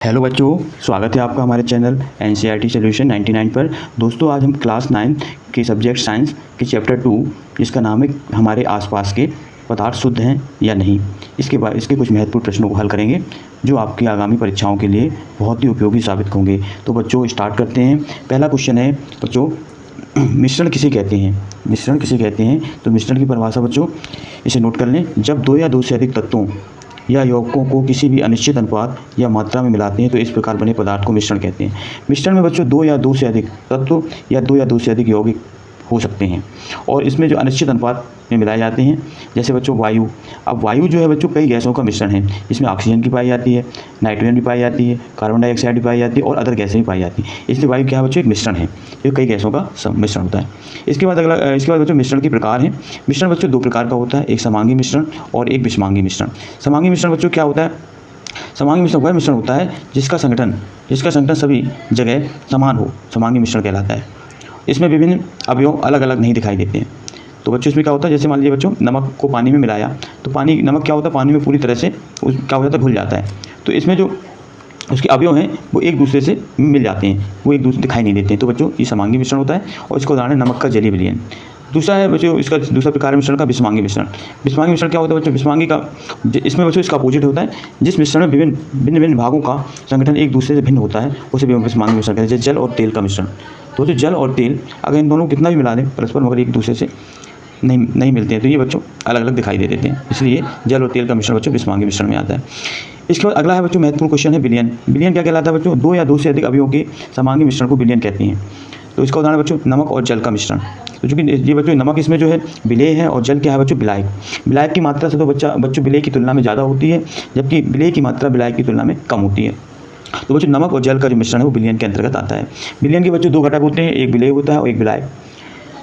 Hello बच्चों, स्वागत है आपका हमारे चैनल एनसीईआरटी सॉल्यूशन 99 पर। दोस्तों, आज हम क्लास 9 के सब्जेक्ट साइंस के चैप्टर 2 जिसका नाम है हमारे आसपास के पदार्थ शुद्ध हैं या नहीं, इसके कुछ महत्वपूर्ण प्रश्नों को हल करेंगे जो आपकी आगामी परीक्षाओं के लिए बहुत ही उपयोगी साबित होंगे। तो बच्चों, स्टार्ट करते हैं। पहला क्वेश्चन है बच्चों, मिश्रण किसे कहते हैं? मिश्रण किसे कहते हैं? तो मिश्रण की परिभाषा बच्चों इसे नोट कर लें। जब दो या दो से अधिक तत्वों या यौगिकों को किसी भी अनिश्चित अनुपात या मात्रा में मिलाते हैं तो इस प्रकार बने पदार्थ को मिश्रण कहते हैं। मिश्रण में बच्चों दो या दो से अधिक तत्व या दो या दो से अधिक यौगिक हो सकते हैं और इसमें जो अनिश्चित अनुपात में मिलाए जाते हैं, जैसे बच्चों वायु। अब वायु जो है बच्चों कई गैसों का मिश्रण है। इसमें ऑक्सीजन की पाई जाती है, नाइट्रोजन भी पाई जाती है, कार्बन डाइऑक्साइड भी पाई जाती है और अदर गैसें भी पाई जाती है। इसलिए वायु क्या है बच्चों? एक मिश्रण है, ये कई गैसों का मिश्रण होता है। इसके बाद बच्चों मिश्रण के प्रकार हैं। मिश्रण बच्चों दो प्रकार का होता है, एक समांगी मिश्रण और एक विषमांगी मिश्रण। समांगी मिश्रण बच्चों क्या होता है? समांगी मिश्रण वह मिश्रण होता है जिसका संगठन सभी जगह समान हो, समांगी मिश्रण कहलाता है। इसमें विभिन्न अवयव अलग अलग नहीं दिखाई देते हैं। तो बच्चों इसमें क्या होता है, जैसे मान लीजिए बच्चों नमक को पानी में मिलाया तो नमक क्या होता है, पानी में पूरी तरह से क्या हो जाता है, घुल जाता है। तो इसमें जो उसके अवयव हैं वो एक दूसरे से मिल जाते हैं, वो एक दूसरे दिखाई नहीं देते हैं। तो बच्चों ये समांगी मिश्रण होता है और इसका उदाहरण नमक का जलीय विलयन। दूसरा है बच्चों, इसका दूसरा प्रकार मिश्रण का विषमांगी मिश्रण। विषमांगी मिश्रण क्या होता है बच्चों? विषमांगी का इसमें बच्चों इसका अपोजिट होता है। जिस मिश्रण में भिन्न भागों का संगठन एक दूसरे से भिन्न होता है उसे विषमांगी मिश्रण कहते हैं। जैसे जल और तेल का मिश्रण। तो जो जल और तेल अगर इन दोनों को कितना भी मिला दें परस्पर मगर एक दूसरे से नहीं मिलते हैं तो ये बच्चों अलग अलग दिखाई दे देते हैं, इसलिए जल और तेल का मिश्रण बच्चों विषमांगी मिश्रण में आता है। इसके बाद अगला है बच्चों महत्वपूर्ण क्वेश्चन है विलयन। विलयन क्या कहलाता है बच्चों? दो या दो से अधिक अवयवों के समांगी मिश्रण को विलयन कहते हैं। तो इसका उदाहरण बच्चों नमक और जल का मिश्रण। तो चूँकि ये बच्चों नमक इसमें जो है विलेय है और जल क्या है बच्चों? विलायक। विलायक की मात्रा से तो बच्चों विलेय की तुलना में ज़्यादा होती है, जबकि विलेय की मात्रा विलायक की तुलना में कम होती है। तो बच्चों नमक और जल का जो मिश्रण है वो विलयन के अंतर्गत आता है। विलयन के बच्चों दो घटक होते हैं, एक विलेय होता है और एक विलायक।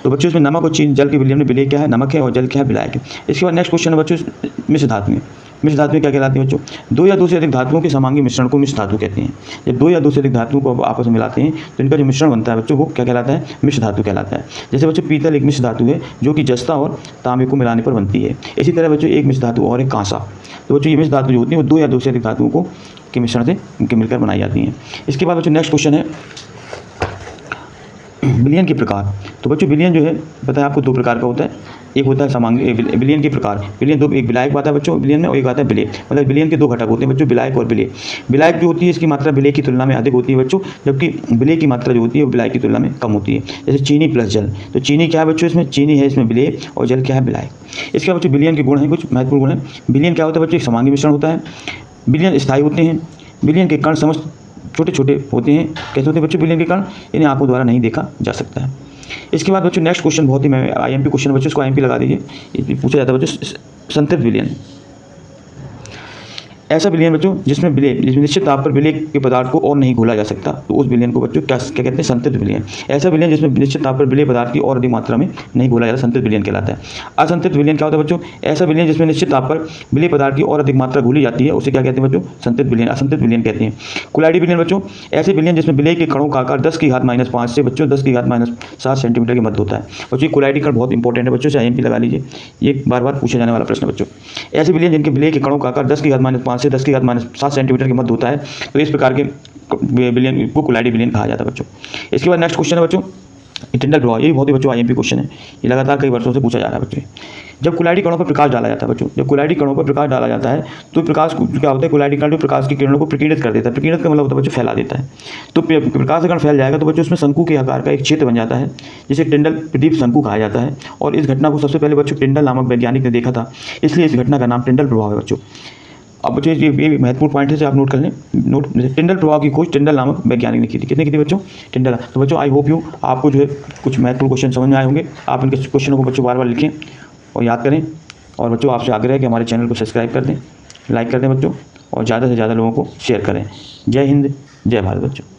तो बच्चों इसमें नमक और जल के विलयन में विलेय क्या है? नमक है और जल क्या है? विलायक है। इसके बाद नेक्स्ट क्वेश्चन है बच्चों मिश्र धातु में। मिश्र धातु में क्या कहलाती है बच्चों? दो या दो से अधिक धातुओं के समांगी मिश्रण को मिश्र धातु कहते हैं। जब दो या दो से अधिक धातुओं को आपस में मिलाते हैं तो इनका जो मिश्रण बनता है बच्चों वो क्या कहलाता है? मिश्र धातु कहलाता है। जैसे बच्चों पीतल एक मिश्र धातु है जो कि जस्ता और तांबे को मिलाने पर बनती है। इसी तरह बच्चों एक मिश्र धातु और एक कांसा। तो बच्चों ये मिश्र धातु जो होती है वो दो या दो से अधिक धातुओं को के मिश्रण से इनके मिलकर बनाई जाती हैं। इसके बाद बच्चों नेक्स्ट क्वेश्चन है विलयन के प्रकार। तो बच्चों विलयन जो है पता है आपको दो प्रकार का होता है। एक होता है समांगी विलयन के प्रकार। विलयन दो, एक विलायक आता है बच्चों विलयन में और एक आता है विलेय। मतलब विलयन के दो घटक होते हैं बच्चों, विलायक और विलेय। विलायक जो होती है इसकी मात्रा विलेय की तुलना में अधिक होती है बच्चों, जबकि विलेय की मात्रा जो होती है वो विलायक की तुलना में कम होती है। जैसे चीनी प्लस जल। तो चीनी क्या है बच्चों? इसमें चीनी है, इसमें विलेय और जल क्या है? विलायक। इसके बच्चों विलयन के गुण हैं, कुछ महत्वपूर्ण गुण हैं। विलयन क्या होता है बच्चों? एक समांगी मिश्रण होता है। विलयन स्थायी होते हैं। विलयन के कण समस्त छोटे छोटे होते हैं। कैसे होते हैं बच्चों विलयन के कण? इन्हें आंखों द्वारा नहीं देखा जा सकता है। इसके बाद बच्चों नेक्स्ट क्वेश्चन बहुत ही आईएमपी क्वेश्चन बच्चों, इसको आईएमपी लगा दीजिए। पूछा जाता है बच्चों संतृप्त विलयन। ऐसा विलयन बच्चों जिसमें निश्चित ताप पर विलेय के पदार्थ को और नहीं घोला जा सकता तो उस विलयन को बच्चों क्या कहते हैं? संतृप्त विलयन। ऐसा विलयन जिसमें निश्चित ताप पर विलेय पदार्थ की और अधिक मात्रा में नहीं घोला जाता संतृप्त विलयन कहलाता है। असंतृप्त विलयन क्या होता है बच्चों? ऐसा विलयन जिसमें निश्चित ताप पर विलेय पदार्थ की और अधिक मात्रा घोली जाती है उसे क्या कहते हैं बच्चों? संतृप्त विलयन, असंतृप्त विलयन कहते हैं। कुलाइडी विलयन बच्चों ऐसे विलयन जिसमें विलेय के कणों का आकार 10⁻⁻5 से बच्चों 10⁻⁷ सेंटीमीटर के मध्य होता है। बच्चों कुलाइडी कण बहुत इंपॉर्टेंट है बच्चों, आईएमपी लगा लीजिए, ये बार बार पूछा जाने वाला प्रश्न बच्चों। ऐसे विलयन जिनके विलेय के कणों का आकार 10⁻⁵ से 10⁻7 सेंटीमीटर के मध्य होता है तो इस प्रकार के विलयन को कुलाइडी विलयन कहा जाता है बच्चों। इसके बाद नेक्स्ट क्वेश्चन है बच्चों टिंडल प्रभाव। ये बहुत ही बच्चों आईएमपी क्वेश्चन है, ये लगातार कई वर्षों से पूछा जा रहा है बच्चों। जब कुलाइडी कणों पर प्रकाश डाला जाता है बच्चों, जब कुलाइडी कणों पर प्रकाश डाला जाता है तो प्रकाश क्या होता है? कुलाइडी कण जो प्रकाश की किरणों को प्रकीर्णित कर देता है। प्रकीर्णित का मतलब होता है बच्चों फैला देता है। तो प्रकाश कण फैल जाएगा तो बच्चों उसमें शंकु के आकार का एक क्षेत्र बन जाता है जिसे टिंडल प्रदीप शंकु कहा जाता है। और इस घटना को सबसे पहले बच्चों टिंडल नामक वैज्ञानिक ने देखा था, इसलिए इस घटना का नाम टिंडल प्रभाव है बच्चों। अब बच्चों ये महत्वपूर्ण पॉइंट है, आप नोट कर लें। टिंडल प्रभाव की खोज टिंडल नामक वैज्ञानिक ने की थी। कितने की थी बच्चों? टिंडल। तो बच्चों आई होप यू आपको जो है कुछ महत्वपूर्ण क्वेश्चन समझ में आए होंगे। आप इनके क्वेश्चनों को बच्चों बार बार लिखें और याद करें। और बच्चों आपसे आग्रह है कि हमारे चैनल को सब्सक्राइब कर दें, लाइक कर दें बच्चों, और ज़्यादा से ज़्यादा लोगों को शेयर करें। जय हिंद, जय भारत बच्चों।